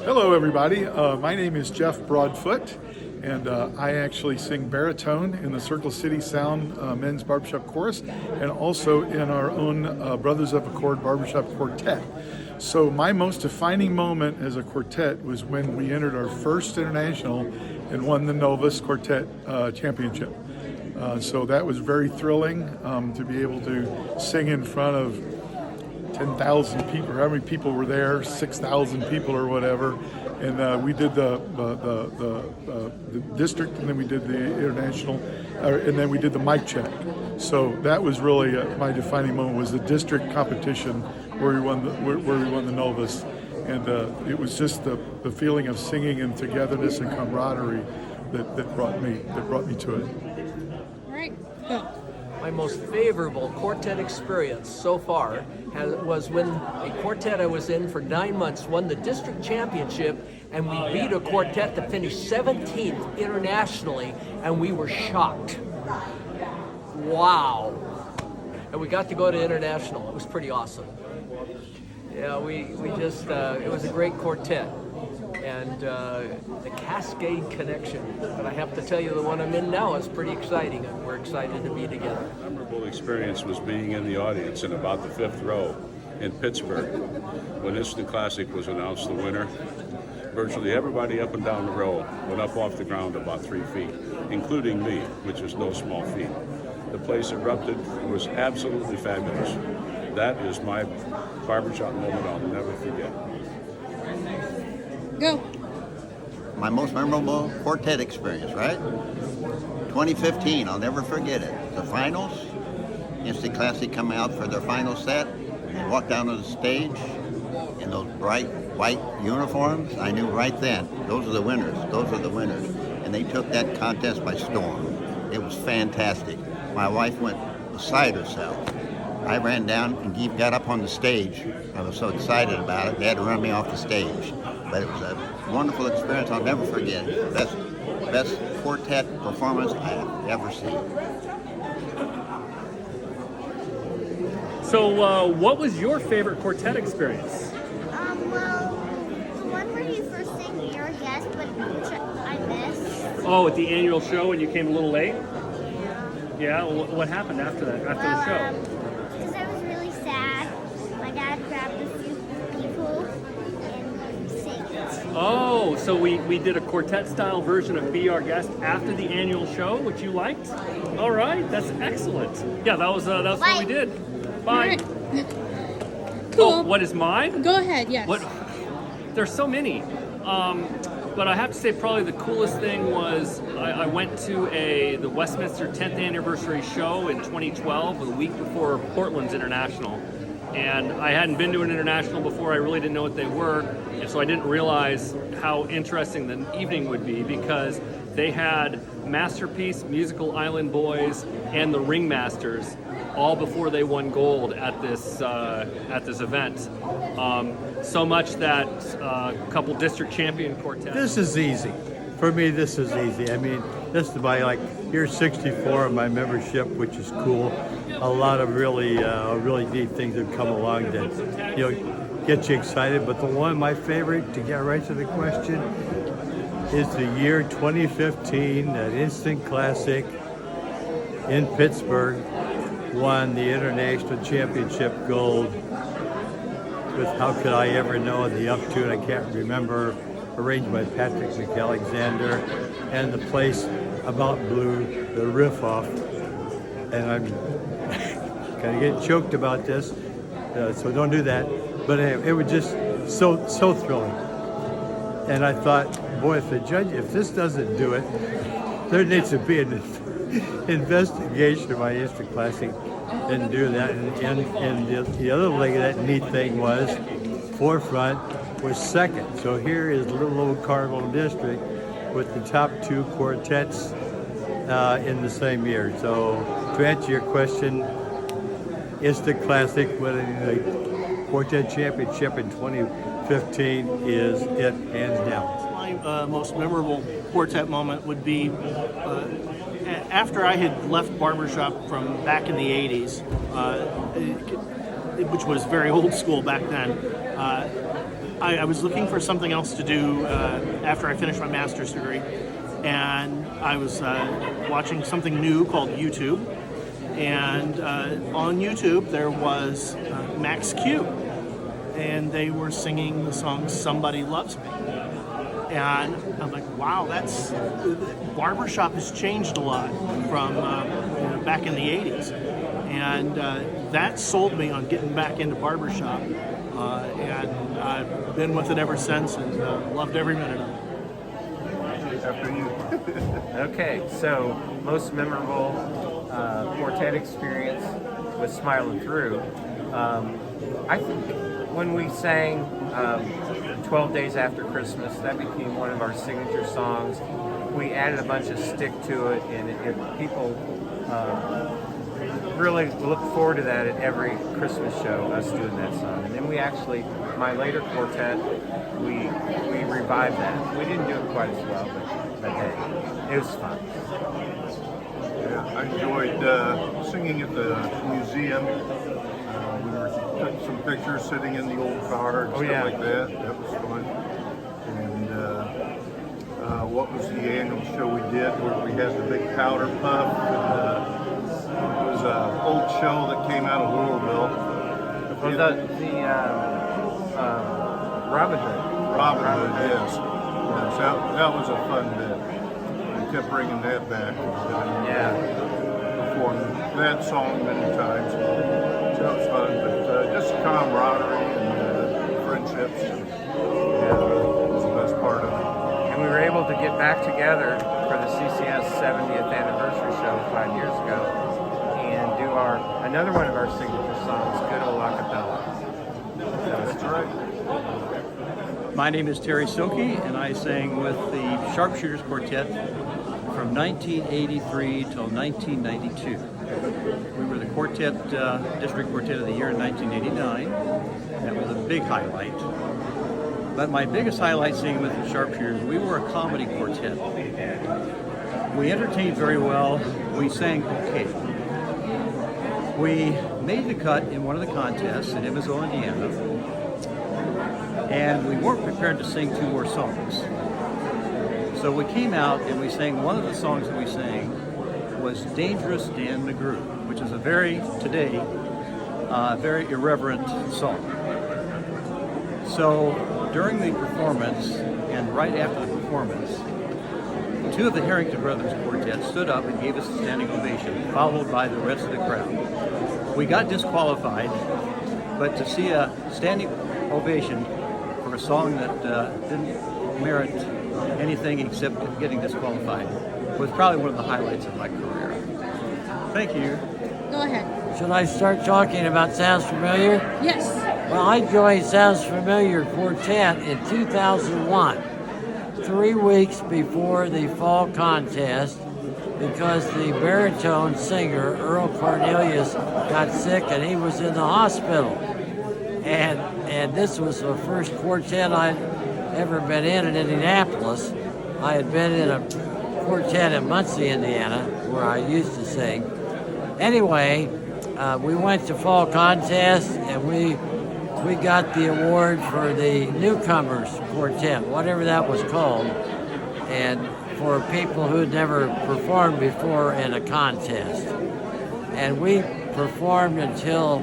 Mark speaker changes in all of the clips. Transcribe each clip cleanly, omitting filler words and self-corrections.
Speaker 1: Hello, everybody. My name is Jeff Broadfoot, and I actually sing baritone in the Circle City Sound Men's Barbershop Chorus, and also in our own Brothers of Accord Barbershop Quartet. So my most defining moment as a quartet was when we entered our first international and won the Novus Quartet Championship. So that was very thrilling to be able to sing in front of 10,000 people, how many people were there, 6,000 people or whatever, and we did the district, and then we did the international, and then we did the mic check. So that was really my defining moment, was the district competition where we won the Novus, and it was just the feeling of singing and togetherness and camaraderie that brought me to it.
Speaker 2: All right, go.
Speaker 3: My most favorable quartet experience so far was when a quartet I was in for 9 months won the district championship, and we beat a quartet that finished 17th internationally, and we were shocked. Wow. And we got to go to international. It was pretty awesome. Yeah, we just, it was a great quartet. And the Cascade connection. But I have to tell you, the one I'm in now is pretty exciting, and we're excited to be together.
Speaker 4: A memorable experience was being in the audience in about the fifth row in Pittsburgh when Instant Classic was announced the winner. Virtually everybody up and down the row went up off the ground about 3 feet, including me, which is no small feat. The place erupted. It was absolutely fabulous. That is my barbershop moment I'll never forget.
Speaker 2: Go.
Speaker 5: My most memorable quartet experience, right? 2015, I'll never forget it. The finals, Instant Classic coming out for their final set, and they walked down to the stage in those bright white uniforms. I knew right then, those are the winners, And they took that contest by storm. It was fantastic. My wife went beside herself. I ran down and got up on the stage. I was so excited about it, they had to run me off the stage. But it was a wonderful experience I'll never forget. Best quartet performance I have ever seen.
Speaker 6: So what was your favorite quartet experience?
Speaker 7: Well, the one where you first sang Your Guest, but I missed.
Speaker 6: Oh, at the annual show and you came a little late? Yeah, what happened after that, after the show?
Speaker 7: Because I was really sad. My dad grabbed a few people and sang.
Speaker 6: Oh, so we did a quartet-style version of Be Our Guest after the annual show, which you liked? All right, that's excellent. Yeah, that was what we did. Bye.
Speaker 2: Cool.
Speaker 6: Oh, what is mine?
Speaker 2: Go ahead, yes.
Speaker 6: What? There's so many. But I have to say probably the coolest thing was I went to the Westminster 10th anniversary show in 2012, the week before Portland's International. And I hadn't been to an international before. I really didn't know what they were. And so I didn't realize how interesting the evening would be, because they had Masterpiece, Musical Island Boys, and the Ringmasters all before they won gold at this event. So much that a couple district champion quartets.
Speaker 8: This is easy. For me, this is easy. I mean, this is my, year 64 of my membership, which is cool. A lot of really neat things have come along that, get you excited. But my favorite, to get right to the question, is the year 2015 that Instant Classic in Pittsburgh won the International Championship gold with How Could I Ever Know, the up tune, I can't remember, arranged by Patrick McAlexander, and the place about blew the roof off. And I'm kind of getting choked about this, so don't do that. But it was just so thrilling. And I thought, boy, if this doesn't do it, there needs to be an investigation by Instant Classic. Didn't do that. And the other leg of that neat thing was Forefront was second. So here is little old Cardinal District with the top two quartets in the same year. So to answer your question, Instant Classic winning the Quartet Championship in 2015 is it, hands down.
Speaker 9: My most memorable quartet moment would be after I had left barbershop from back in the 80s, which was very old school back then. I was looking for something else to do after I finished my master's degree, and I was watching something new called YouTube. And on YouTube there was Max Q, and they were singing the song "Somebody Loves Me." And I'm like, wow, barbershop has changed a lot from back in the 80s. And that sold me on getting back into barbershop. And I've been with it ever since and loved every minute of it.
Speaker 10: After you. Okay, so most memorable quartet experience was Smiling Through. I think when we sang 12 Days After Christmas, that became one of our signature songs. We added a bunch of stick to it, and people really look forward to that at every Christmas show, us doing that song. And then we actually, my later quartet, we revived that. We didn't do it quite as well, but hey, it was fun.
Speaker 11: Yeah, I enjoyed singing at the museum. We took some pictures sitting in the old car and stuff like that. That was fun. And what was the annual show we did where we had the big powder puff? It was an old show that came out of Louisville.
Speaker 10: Well, Robin Hood.
Speaker 11: Robin Hood, yes. Yes, that was a fun bit. We kept bringing that back. Performed that song many times. So it was fun, but just camaraderie and friendships. Was the best part of it.
Speaker 10: And we were able to get back together for the CCS 70th anniversary show 5 years ago and do another one of our signature songs, Good Old Acapella.
Speaker 11: That's right.
Speaker 8: My name is Terry Silke, and I sang with the Sharpshooters Quartet from 1983 till 1992. We were the quartet, District Quartet of the Year in 1989. That was a big highlight. But my biggest highlight singing with the Sharpshooters, we were a comedy quartet. We entertained very well. We sang okay. We made the cut in one of the contests in Evansville, Indiana, and we weren't prepared to sing 2 more songs. So we came out and we sang, one of the songs that we sang was Dangerous Dan McGrew, which is a very irreverent song. So during the performance and right after the performance, 2 of the Harrington Brothers Quartet stood up and gave us a standing ovation, followed by the rest of the crowd. We got disqualified, but to see a standing ovation for a song that didn't merit anything except getting disqualified was probably one of the highlights of my career. Thank you.
Speaker 2: Go ahead.
Speaker 12: Should I start talking about Sounds Familiar?
Speaker 2: Yes.
Speaker 12: Well, I joined Sounds Familiar Quartet in 2001, 3 weeks before the fall contest, because the baritone singer, Earl Cornelius, got sick and he was in the hospital. And this was the first quartet I'd ever been in Indianapolis. I had been in a quartet in Muncie, Indiana, where I used to sing. Anyway, we went to fall contest and we got the award for the newcomers quartet, whatever that was called, and for people who'd never performed before in a contest. And we performed until,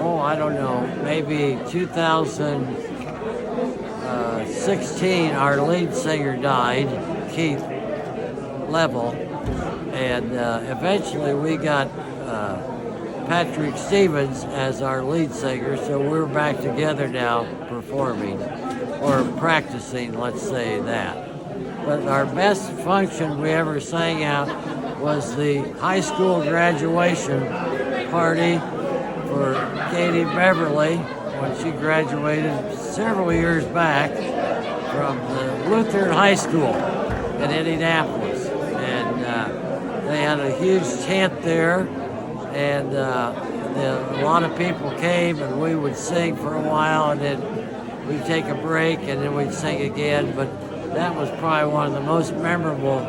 Speaker 12: I don't know, maybe 2016, our lead singer died, Keith Level, and eventually we got Patrick Stevens as our lead singer, so we're back together now performing, or practicing, let's say that. But our best function we ever sang at was the high school graduation party for Katie Beverly when she graduated several years back from the Lutheran High School in Indianapolis. And they had a huge tent there, and a lot of people came, and we would sing for a while, and then we'd take a break, and then we'd sing again. But that was probably one of the most memorable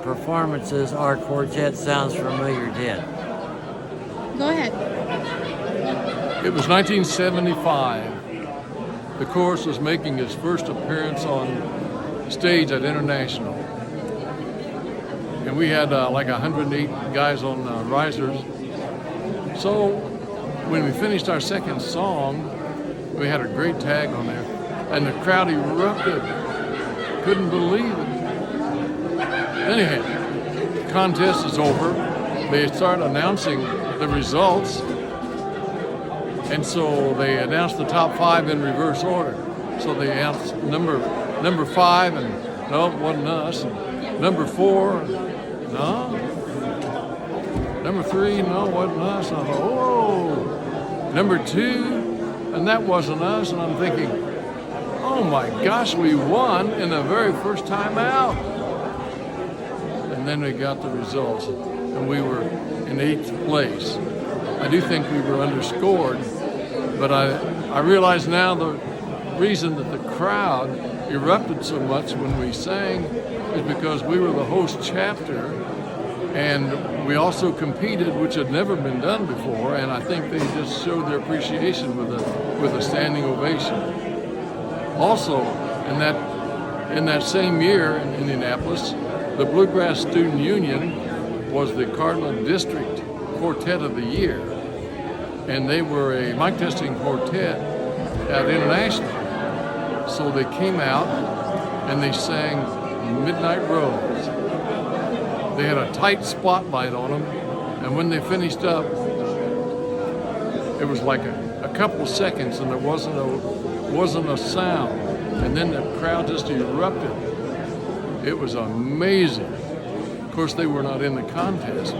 Speaker 12: performances our quartet Sounds Familiar did.
Speaker 2: Go ahead.
Speaker 13: It was 1975. the chorus was making its first appearance on stage at International. And we had like 108 guys on risers. So when we finished our second song, we had a great tag on there, and the crowd erupted. Couldn't believe it. Anyhow, the contest is over. They start announcing the results, and so they announced the top 5 in reverse order. So they announced number 5, and no, it wasn't us. And number 4, no. Number 3, no, it wasn't us. And I thought, whoa. Number 2, and that wasn't us. And I'm thinking, oh my gosh, we won in the very first time out. And then we got the results, and we were in 8th place. I do think we were underscored, but I realize now the reason that the crowd erupted so much when we sang is because we were the host chapter, and we also competed, which had never been done before, and I think they just showed their appreciation with a standing ovation. Also, in that same year in Indianapolis, the Bluegrass Student Union was the Cardinal District Quartet of the Year, and they were a mic testing quartet at International. So they came out and they sang Midnight Rose. They had a tight spotlight on them, and when they finished up, it was like a couple seconds, and there wasn't a sound, and then the crowd just erupted. It was amazing. Of course, they were not in the contest.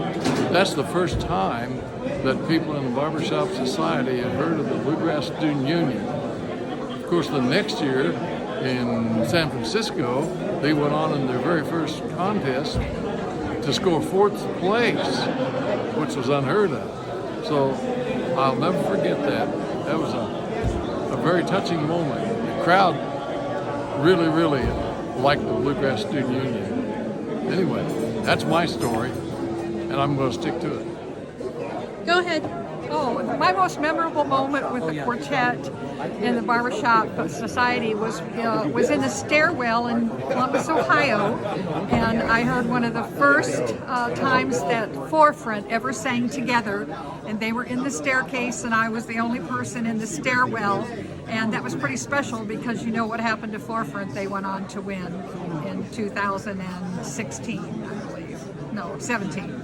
Speaker 13: That's the first time that people in the Barbershop Society had heard of the Bluegrass Student Union. Of course, the next year in San Francisco, they went on in their very first contest to score 4th place, which was unheard of. So I'll never forget that. That was a very touching moment. The crowd really, really liked the Bluegrass Student Union. Anyway, that's my story, and I'm going to stick to it.
Speaker 2: Go ahead.
Speaker 14: Oh, my most memorable moment with the quartet in the Barbershop Society was in the stairwell in Columbus, Ohio, and I heard one of the first times that Forefront ever sang together, and they were in the staircase, and I was the only person in the stairwell, and that was pretty special because you know what happened to Forefront. They went on to win in 2016, I believe. No, 17.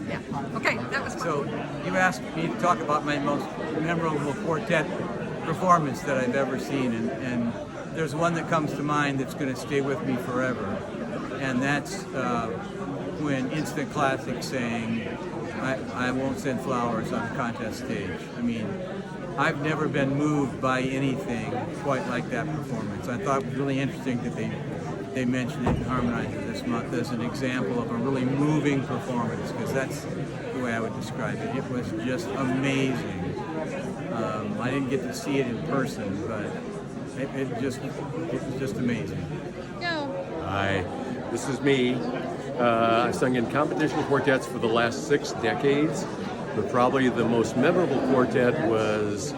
Speaker 14: Yeah. Okay, that was fun.
Speaker 15: So you asked me to talk about my most memorable quartet performance that I've ever seen, and there's one that comes to mind that's going to stay with me forever, and that's when Instant Classic sang I Won't Send Flowers on a contest stage. I mean, I've never been moved by anything quite like that performance. I thought it was really interesting that they mentioned it in Harmonizer this month as an example of a really moving performance, because that's the way I would describe it. It was just amazing. I didn't get to see it in person, but it was just amazing.
Speaker 2: Go.
Speaker 16: Hi, this is me. I've sung in competition quartets for the last 6 decades, but probably the most memorable quartet was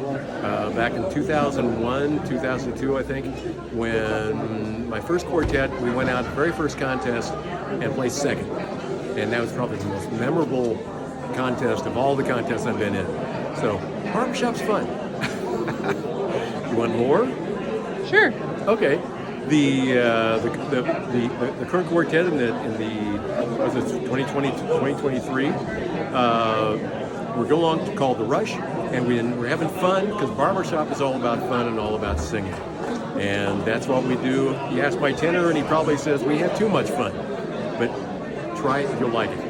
Speaker 16: back in 2001, 2002, I think, when my first quartet, we went out very first contest and placed 2nd. And that was probably the most memorable contest of all the contests I've been in. So, barbershop's fun. You want more?
Speaker 2: Sure.
Speaker 16: Okay. The current quartet in the was it 2020 2023 we're going along to call The Rush, and we're having fun because barbershop is all about fun and all about singing, and that's what we do. You ask my tenor and he probably says we have too much fun, but try it, you'll like it.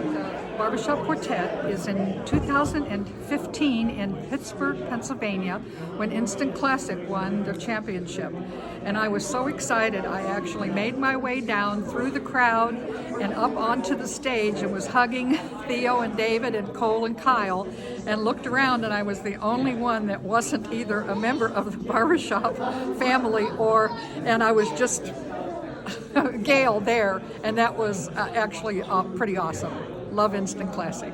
Speaker 14: Barbershop Quartet is in 2015 in Pittsburgh, Pennsylvania, when Instant Classic won the championship. And I was so excited, I actually made my way down through the crowd and up onto the stage and was hugging Theo and David and Cole and Kyle, and looked around, and I was the only one that wasn't either a member of the Barbershop family and I was just Gail there, and that was actually pretty awesome. Love Instant Classic.